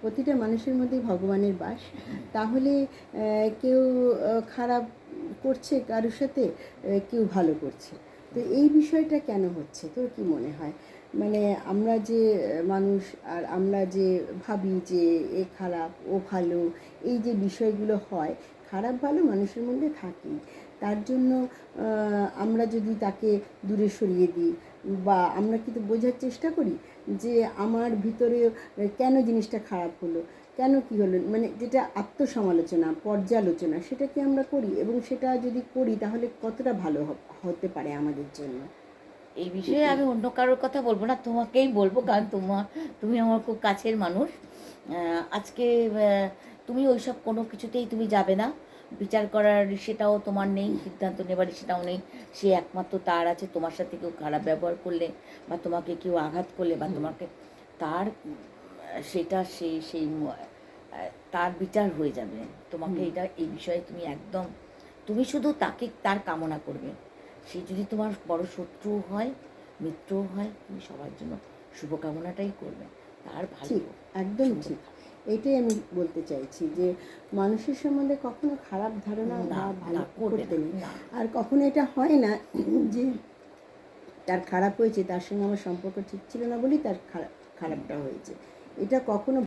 প্রতিটা মানুষের মধ্যেই ভগবানের বাস। তাহলে কেউ খারাপ করছে কারোর সাথে, কেউ ভালো করছে। তো এই বিষয়টা কেন হচ্ছে তোর কি মনে হয়? মানে আমরা যে মানুষ, আর আমরা যে ভাবি যে এ খারাপ ও ভালো, এই যে বিষয়গুলো হয়, খারাপ ভালো মানুষের মধ্যে থাকেই। তার জন্য আমরা যদি তাকে দূরে সরিয়ে দিই, বা আমরা কিন্তু বোঝার চেষ্টা করি যে আমার ভিতরে কেন জিনিসটা খারাপ হলো, কেন কী হলো, মানে যেটা আত্মসমালোচনা, পর্যালোচনা, সেটা কি আমরা করি? এবং সেটা যদি করি তাহলে কতটা ভালো হতে পারে আমাদের জন্য? এই বিষয়ে আমি অন্য কারোর কথা বলবো না, তোমাকেই বলবো, কারণ তুমি আমার খুব কাছের মানুষ। আজকে তুমি ওইসব কোনো কিছুতেই তুমি যাবে না, বিচার করার সেটাও তোমার নেই, সিদ্ধান্ত নেবার সেটাও নেই। সে একমাত্র তার আছে, তোমার সাথে কেউ খারাপ ব্যবহার করলে বা তোমাকে কেউ আঘাত করলে বা তোমাকে তার সেটা তার বিচার হয়ে যাবে। তোমাকে এই বিষয়ে তুমি একদম, তুমি শুধু তাকে তার কামনা করবে। সে যদি তোমার বড় শত্রু হয়, মিত্রও হয়, তুমি সবার জন্য শুভকামনাটাই করবে, তার ভালো ঠিক, একদম সুন্দর ঠিক। এটাই আমি বলতে চাইছি যে মানুষের সম্বন্ধে কখনো খারাপ ধারণা না, বা ভালো না করবে করতে না, নেই। না। আর কখনো এটা হয় না যে তার খারাপ হয়েছে, তার সঙ্গে আমার সম্পর্ক ঠিক ছিল না বলেই তার খারাপটা হয়েছে, এটা কখনো